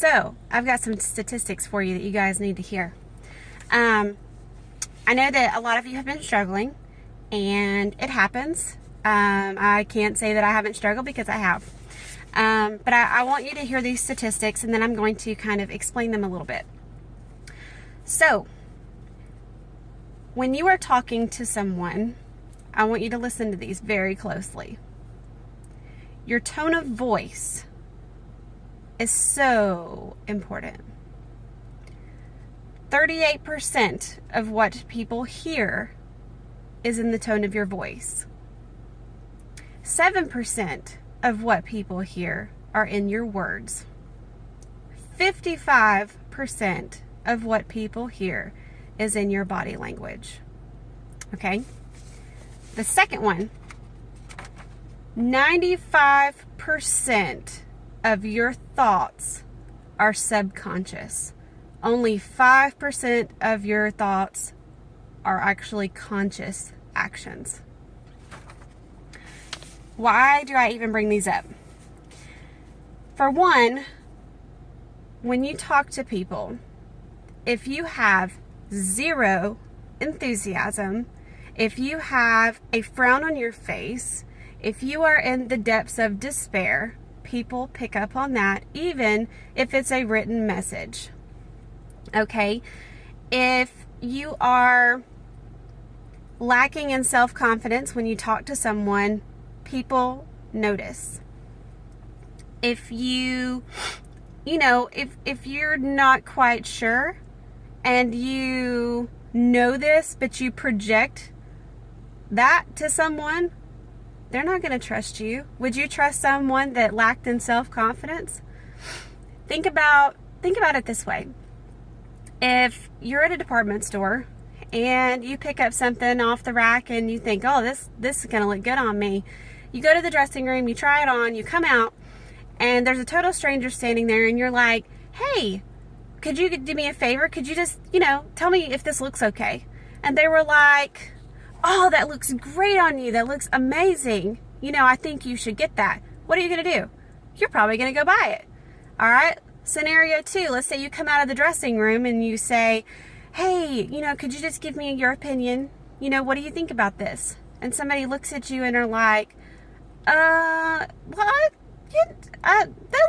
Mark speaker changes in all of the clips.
Speaker 1: So, I've got some statistics for you that you guys need to hear. I know that a lot of you have been struggling, and it happens. I can't say that I haven't struggled because I have. But I want you to hear these statistics, and then I'm going to kind of explain them a little bit. So, when you are talking to someone, I want you to listen to these very closely. Your tone of voice is so important. 38% of what people hear is in the tone of your voice. 7% of what people hear are in your words. 55% of what people hear is in your body language. Okay? The second one, 95% of your thoughts are subconscious. Only 5% of your thoughts are actually conscious actions. Why do I even bring these up? For one, when you talk to people, if you have zero enthusiasm, if you have a frown on your face, if you are in the depths of despair, people pick up on that, even if it's a written message. Okay? If you are lacking in self-confidence when you talk to someone, people notice. If if you're not quite sure and you know this, but you project that to someone, they're not going to trust you. Would you trust someone that lacked in self-confidence? Think about it this way. If you're at a department store and you pick up something off the rack and you think, oh, this is going to look good on me. You go to the dressing room, you try it on, you come out, and there's a total stranger standing there, and you're like, hey, could you do me a favor? Could you just, tell me if this looks okay? And they were like, oh, that looks great on you. That looks amazing. I think you should get that. What are you going to do? You're probably going to go buy it. All right. Scenario 2, let's say you come out of the dressing room and you say, hey, could you just give me your opinion? What do you think about this? And somebody looks at you and are like, that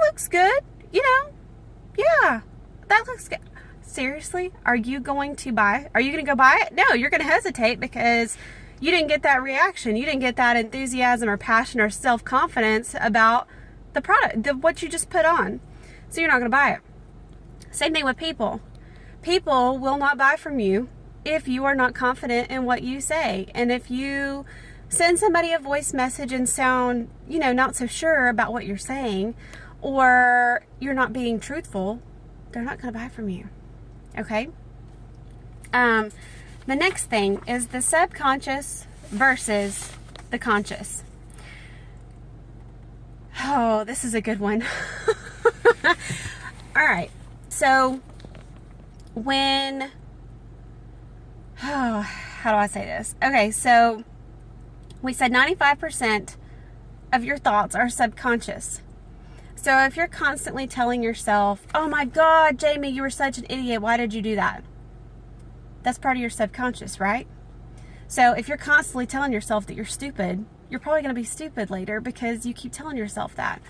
Speaker 1: looks good. Yeah, that looks good. Seriously? Are you going to go buy it? No, you're going to hesitate because you didn't get that reaction. You didn't get that enthusiasm or passion or self-confidence about the product, what you just put on. So you're not going to buy it. Same thing with people. People will not buy from you if you are not confident in what you say. And if you send somebody a voice message and sound, not so sure about what you're saying, or you're not being truthful, they're not going to buy from you. Okay? The next thing is the subconscious versus the conscious. Oh, this is a good one. All right. So how do I say this? Okay, so we said 95% of your thoughts are subconscious. So if you're constantly telling yourself, oh my God, Jamie, you were such an idiot. Why did you do that? That's part of your subconscious, right? So if you're constantly telling yourself that you're stupid, you're probably going to be stupid later because you keep telling yourself that.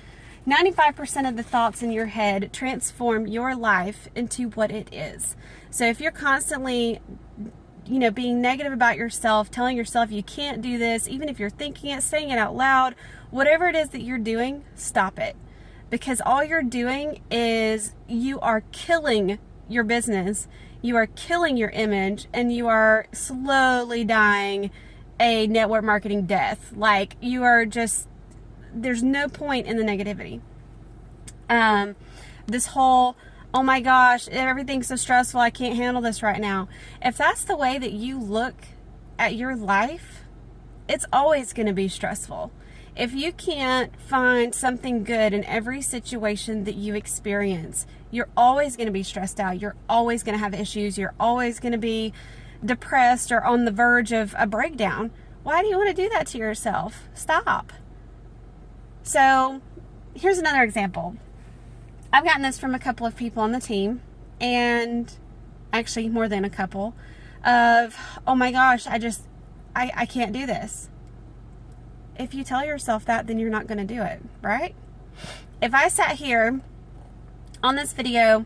Speaker 1: 95% of the thoughts in your head transform your life into what it is. So if you're constantly, being negative about yourself, telling yourself you can't do this, even if you're thinking it, saying it out loud, whatever it is that you're doing, stop it. Because all you're doing is you are killing your business, you are killing your image, and you are slowly dying a network marketing death. Like, you are just, there's no point in the negativity. This whole, oh my gosh, everything's so stressful, I can't handle this right now. If that's the way that you look at your life, it's always going to be stressful. If you can't find something good in every situation that you experience, you're always going to be stressed out. You're always going to have issues. You're always going to be depressed or on the verge of a breakdown. Why do you want to do that to yourself? Stop. So here's another example. I've gotten this from a couple of people on the team, and actually more than a couple, of, oh my gosh, I can't do this. If you tell yourself that, then you're not going to do it, right? If I sat here on this video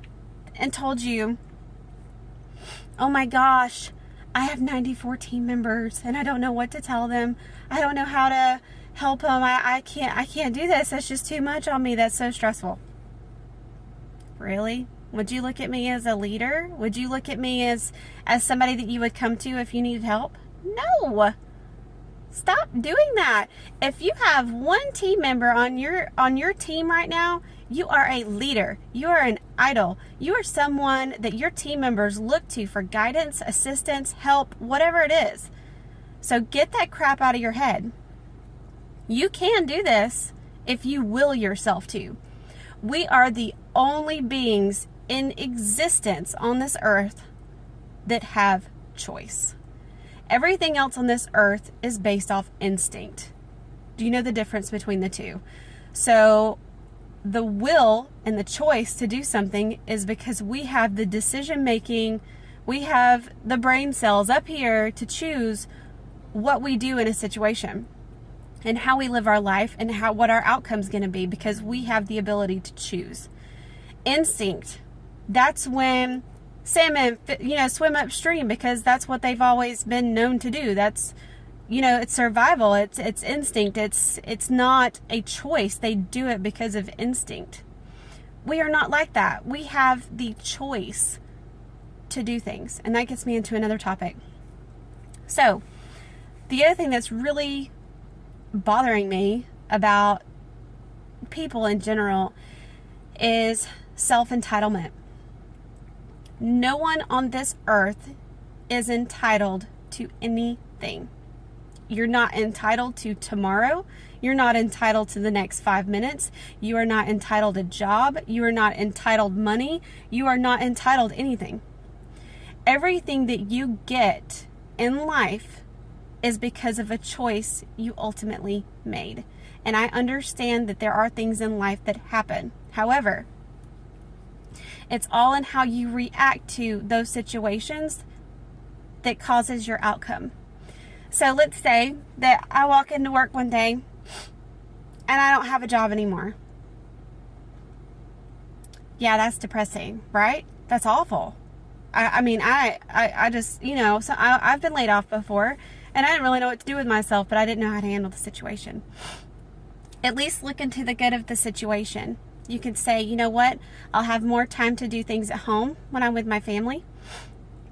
Speaker 1: and told you, oh my gosh, I have 94 team members and I don't know what to tell them. I don't know how to help them. I can't do this. That's just too much on me. That's so stressful. Really? Would you look at me as a leader? Would you look at me as somebody that you would come to if you needed help? No. Stop doing that. If you have one team member on your team right now, you are a leader. You are an idol. You are someone that your team members look to for guidance, assistance, help, whatever it is. So get that crap out of your head. You can do this if you will yourself to. We are the only beings in existence on this earth that have choice. Everything else on this earth is based off instinct. Do you know the difference between the two? So the will and the choice to do something is because we have the decision making, we have the brain cells up here to choose what we do in a situation and how we live our life and what our outcome's going to be, because we have the ability to choose. Instinct, that's when salmon, swim upstream because that's what they've always been known to do. That's, it's survival. It's instinct. It's not a choice. They do it because of instinct. We are not like that. We have the choice to do things. And that gets me into another topic. So, the other thing that's really bothering me about people in general is self-entitlement. No one on this earth is entitled to anything. You're not entitled to tomorrow. You're not entitled to the next 5 minutes. You are not entitled a job. You are not entitled money. You are not entitled anything. Everything that you get in life is because of a choice you ultimately made. And I understand that there are things in life that happen. However, it's all in how you react to those situations that causes your outcome. So let's say that I walk into work one day and I don't have a job anymore. Yeah, that's depressing, right? That's awful. I just, so I've been laid off before and I didn't really know what to do with myself, but I didn't know how to handle the situation. At least look into the good of the situation. You can say, you know what, I'll have more time to do things at home when I'm with my family.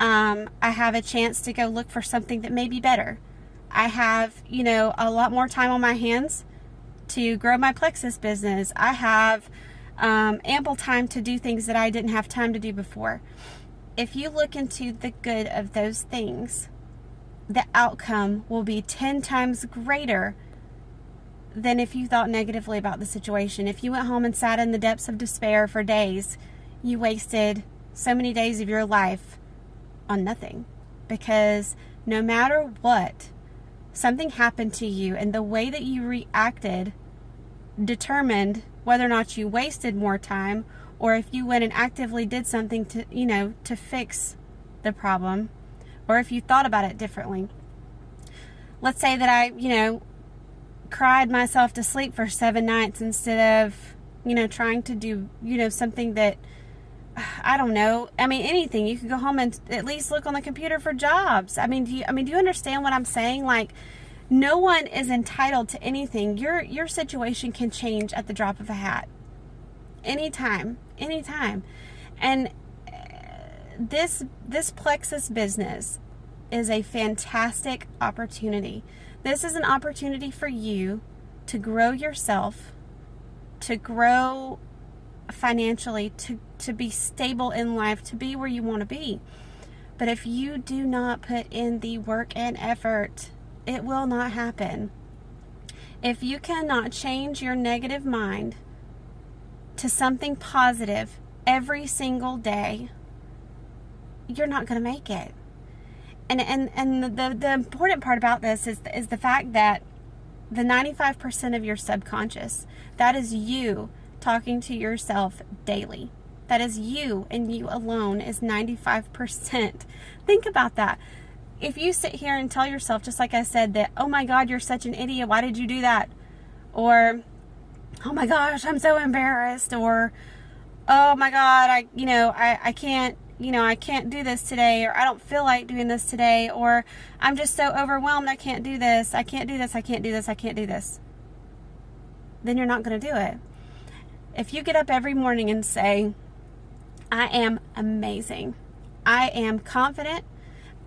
Speaker 1: I have a chance to go look for something that may be better. I have, a lot more time on my hands to grow my Plexus business. I have ample time to do things that I didn't have time to do before. If you look into the good of those things, the outcome will be 10 times greater than if you thought negatively about the situation. If you went home and sat in the depths of despair for days, you wasted so many days of your life on nothing. Because no matter what, something happened to you, and the way that you reacted determined whether or not you wasted more time, or if you went and actively did something to, to fix the problem, or if you thought about it differently. Let's say that I, cried myself to sleep for 7 nights instead of, trying to do, something that, I don't know. Anything. You could go home and at least look on the computer for jobs. Do you understand what I'm saying? Like, no one is entitled to anything. Your situation can change at the drop of a hat. Anytime. And this Plexus business is a fantastic opportunity. This is an opportunity for you to grow yourself, to grow financially, to be stable in life, to be where you want to be. But if you do not put in the work and effort, it will not happen. If you cannot change your negative mind to something positive every single day, you're not going to make it. And the important part about this is the fact that the 95% of your subconscious, that is you talking to yourself daily. That is you, and you alone is 95%. Think about that. If you sit here and tell yourself, just like I said, that, oh my God, you're such an idiot, why did you do that? Or, oh my gosh, I'm so embarrassed. Or, oh my God, I can't, I can't do this today. Or I don't feel like doing this today. Or I'm just so overwhelmed, I can't do this. I can't do this, I can't do this, I can't do this. Then you're not going to do it. If you get up every morning and say, I am amazing, I am confident,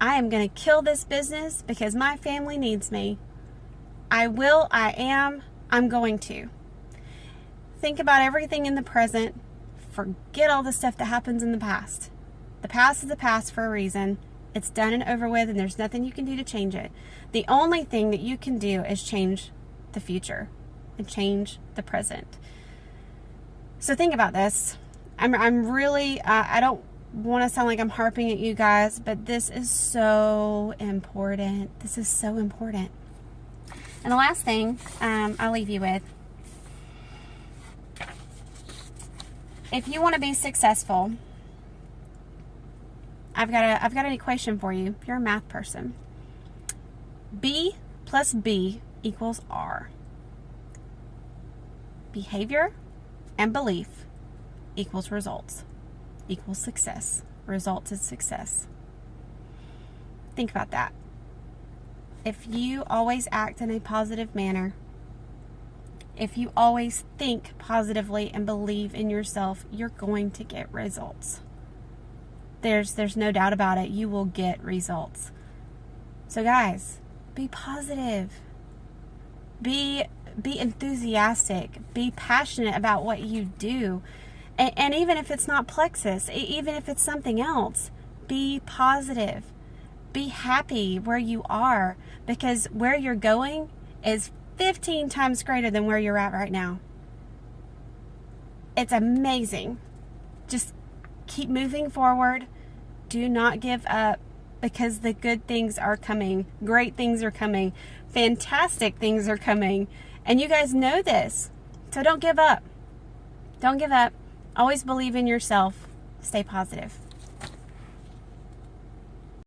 Speaker 1: I am going to kill this business because my family needs me. I'm going to. Think about everything in the present. Forget all the stuff that happens in the past. The past is the past for a reason. It's done and over with, and there's nothing you can do to change it. The only thing that you can do is change the future and change the present. So think about this. I'm really, I don't want to sound like I'm harping at you guys, but this is so important. This is so important. And the last thing I'll leave you with, if you want to be successful, I've got an equation for you. If you're a math person, B plus B equals R. Behavior and belief equals results, equals success. Results is success. Think about that. If you always act in a positive manner, if you always think positively and believe in yourself, you're going to get results. There's no doubt about it. You will get results. So guys, be positive. Be enthusiastic. Be passionate about what you do. And even if it's not Plexus, even if it's something else, be positive. Be happy where you are, because where you're going is 15 times greater than where you're at right now. It's amazing. Just keep moving forward. Do not give up, because the good things are coming. Great things are coming. Fantastic things are coming. And you guys know this. So don't give up. Don't give up. Always believe in yourself. Stay positive.